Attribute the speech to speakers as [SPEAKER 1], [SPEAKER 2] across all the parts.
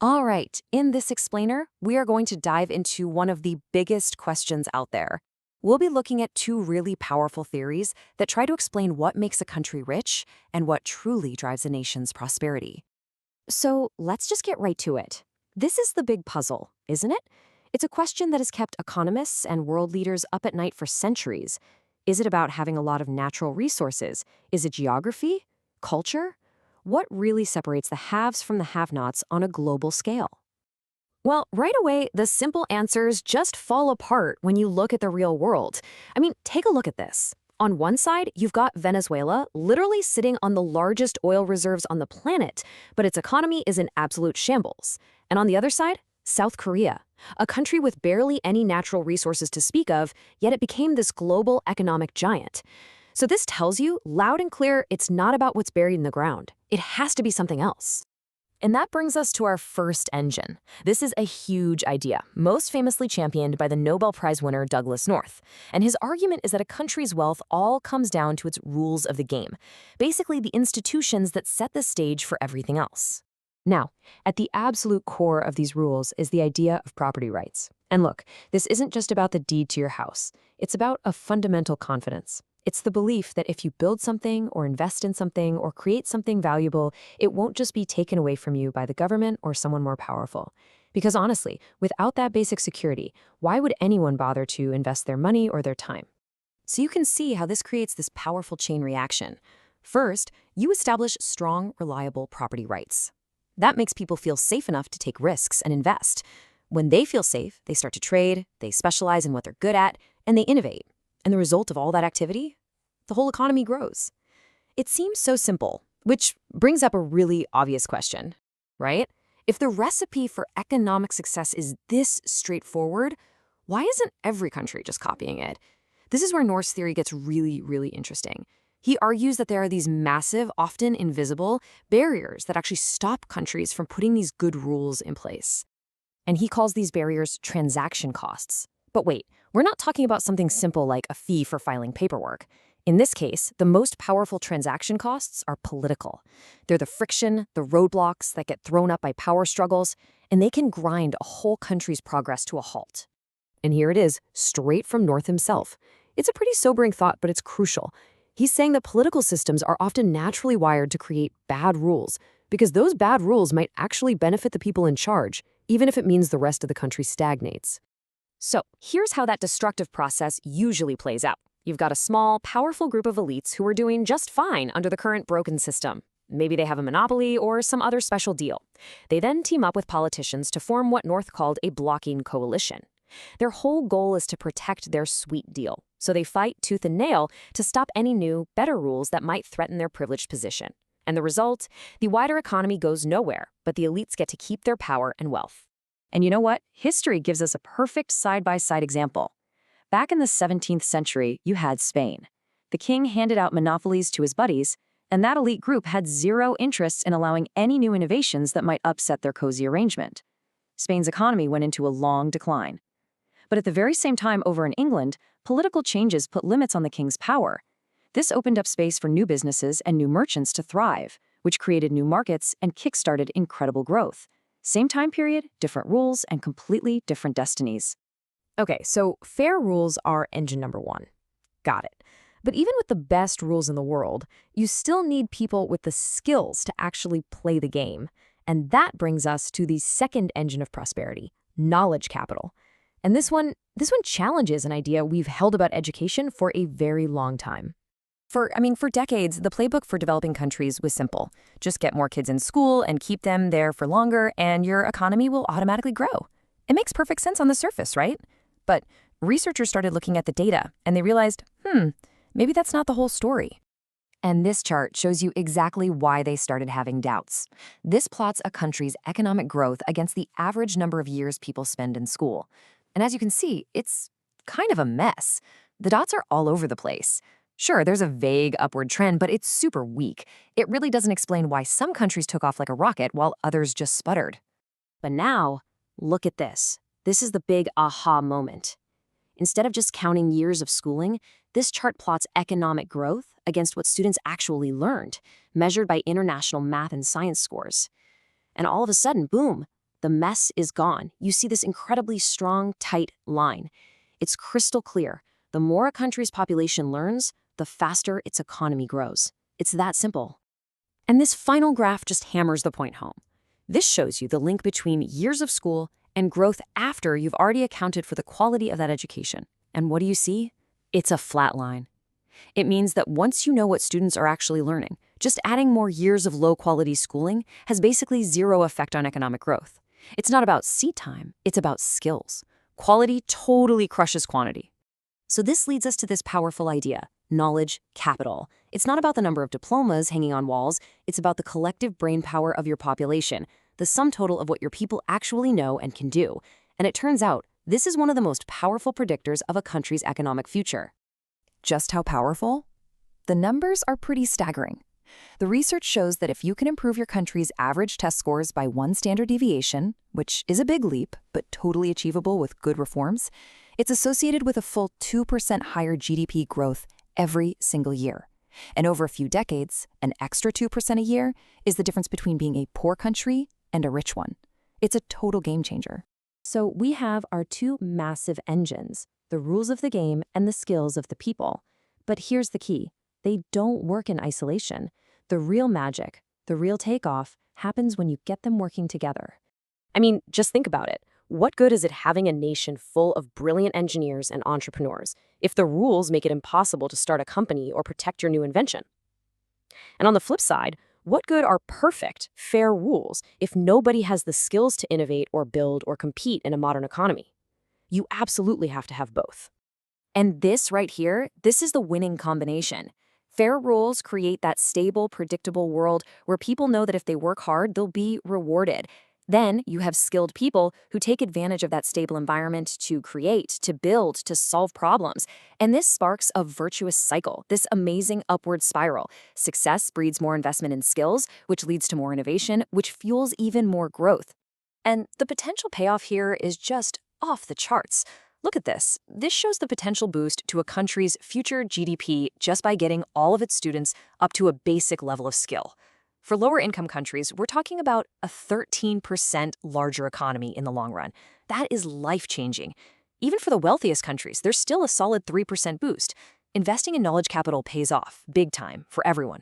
[SPEAKER 1] All right, in this explainer, we are going to dive into one of the biggest questions out there. We'll be looking at two really powerful theories that try to explain what makes a country rich and what truly drives a nation's prosperity. So let's just get right to it. This is the big puzzle, isn't it? It's a question that has kept economists and world leaders up at night for centuries. Is it about having a lot of natural resources? Is it geography? Culture? What really separates the haves from the have-nots on a global scale? Well, right away, the simple answers just fall apart when you look at the real world. I mean, take a look at this. On one side, you've got Venezuela literally sitting on the largest oil reserves on the planet, but its economy is in absolute shambles. And on the other side, South Korea, a country with barely any natural resources to speak of, yet it became this global economic giant. So this tells you, loud and clear, it's not about what's buried in the ground. It has to be something else. And that brings us to our first engine. This is a huge idea, most famously championed by the Nobel Prize winner Douglas North. And his argument is that a country's wealth all comes down to its rules of the game, basically the institutions that set the stage for everything else. Now, at the absolute core of these rules is the idea of property rights. And look, this isn't just about the deed to your house. It's about a fundamental confidence. It's the belief that if you build something or invest in something or create something valuable, it won't just be taken away from you by the government or someone more powerful. Because honestly, without that basic security, why would anyone bother to invest their money or their time? So you can see how this creates this powerful chain reaction. First, you establish strong, reliable property rights. That makes people feel safe enough to take risks and invest. When they feel safe, they start to trade, they specialize in what they're good at, and they innovate. And the result of all that activity? The whole economy grows. It seems so simple, which brings up a really obvious question, right? If the recipe for economic success is this straightforward, why isn't every country just copying it? This is where North's theory gets really, really interesting. He argues that there are these massive, often invisible, barriers that actually stop countries from putting these good rules in place. And he calls these barriers transaction costs. But wait, we're not talking about something simple like a fee for filing paperwork. In this case, the most powerful transaction costs are political. They're the friction, the roadblocks that get thrown up by power struggles, and they can grind a whole country's progress to a halt. And here it is, straight from North himself. It's a pretty sobering thought, but it's crucial. He's saying that political systems are often naturally wired to create bad rules, because those bad rules might actually benefit the people in charge, even if it means the rest of the country stagnates. So here's how that destructive process usually plays out. You've got a small, powerful group of elites who are doing just fine under the current broken system. Maybe they have a monopoly or some other special deal. They then team up with politicians to form what North called a blocking coalition. Their whole goal is to protect their sweet deal, so they fight tooth and nail to stop any new, better rules that might threaten their privileged position. And the result? The wider economy goes nowhere, but the elites get to keep their power and wealth. And you know what? History gives us a perfect side-by-side example. Back in the 17th century, you had Spain. The king handed out monopolies to his buddies, and that elite group had zero interest in allowing any new innovations that might upset their cozy arrangement. Spain's economy went into a long decline. But at the very same time over in England, political changes put limits on the king's power. This opened up space for new businesses and new merchants to thrive, which created new markets and kickstarted incredible growth. Same time period, different rules, and completely different destinies. Okay, so fair rules are engine number one. Got it. But even with the best rules in the world, you still need people with the skills to actually play the game. And that brings us to the second engine of prosperity, knowledge capital. And this one challenges an idea we've held about education for a very long time. For decades, the playbook for developing countries was simple. Just get more kids in school and keep them there for longer, and your economy will automatically grow. It makes perfect sense on the surface, right? But researchers started looking at the data, and they realized, maybe that's not the whole story. And this chart shows you exactly why they started having doubts. This plots a country's economic growth against the average number of years people spend in school. And as you can see, it's kind of a mess. The dots are all over the place. Sure, there's a vague upward trend, but it's super weak. It really doesn't explain why some countries took off like a rocket while others just sputtered. But now, look at this. This is the big aha moment. Instead of just counting years of schooling, this chart plots economic growth against what students actually learned, measured by international math and science scores. And all of a sudden, boom, The mess is gone. You see this incredibly strong, tight line. It's crystal clear. The more a country's population learns, the faster its economy grows. It's that simple. And this final graph just hammers the point home. This shows you the link between years of school and growth after you've already accounted for the quality of that education. And what do you see? It's a flat line. It means that once you know what students are actually learning, just adding more years of low-quality schooling has basically zero effect on economic growth. It's not about seat time, it's about skills. Quality totally crushes quantity. So this leads us to this powerful idea: knowledge capital. It's not about the number of diplomas hanging on walls, it's about the collective brain power of your population, the sum total of what your people actually know and can do. And it turns out, this is one of the most powerful predictors of a country's economic future.
[SPEAKER 2] Just how powerful? The numbers are pretty staggering. The research shows that if you can improve your country's average test scores by 1 standard deviation, which is a big leap, but totally achievable with good reforms, it's associated with a full 2% higher GDP growth every single year. And over a few decades, an extra 2% a year is the difference between being a poor country and a rich one. It's a total game changer.
[SPEAKER 1] So we have our two massive engines, the rules of the game and the skills of the people. But here's the key. They don't work in isolation. The real magic, the real takeoff, happens when you get them working together. I mean, just think about it. What good is it having a nation full of brilliant engineers and entrepreneurs if the rules make it impossible to start a company or protect your new invention? And on the flip side, what good are perfect, fair rules if nobody has the skills to innovate or build or compete in a modern economy? You absolutely have to have both. And this right here, this is the winning combination. Fair rules create that stable, predictable world where people know that if they work hard, they'll be rewarded. Then you have skilled people who take advantage of that stable environment to create, to build, to solve problems. And this sparks a virtuous cycle, this amazing upward spiral. Success breeds more investment in skills, which leads to more innovation, which fuels even more growth. And the potential payoff here is just off the charts. Look at this. This shows the potential boost to a country's future GDP just by getting all of its students up to a basic level of skill. For lower-income countries, we're talking about a 13% larger economy in the long run. That is life-changing. Even for the wealthiest countries, there's still a solid 3% boost. Investing in knowledge capital pays off, big time, for everyone.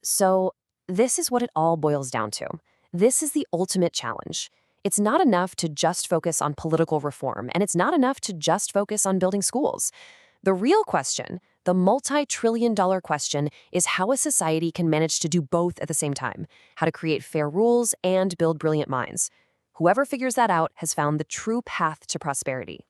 [SPEAKER 1] So this is what it all boils down to. This is the ultimate challenge. It's not enough to just focus on political reform, and it's not enough to just focus on building schools. The real question, the multi-trillion-dollar question, is how a society can manage to do both at the same time, how to create fair rules and build brilliant minds. Whoever figures that out has found the true path to prosperity.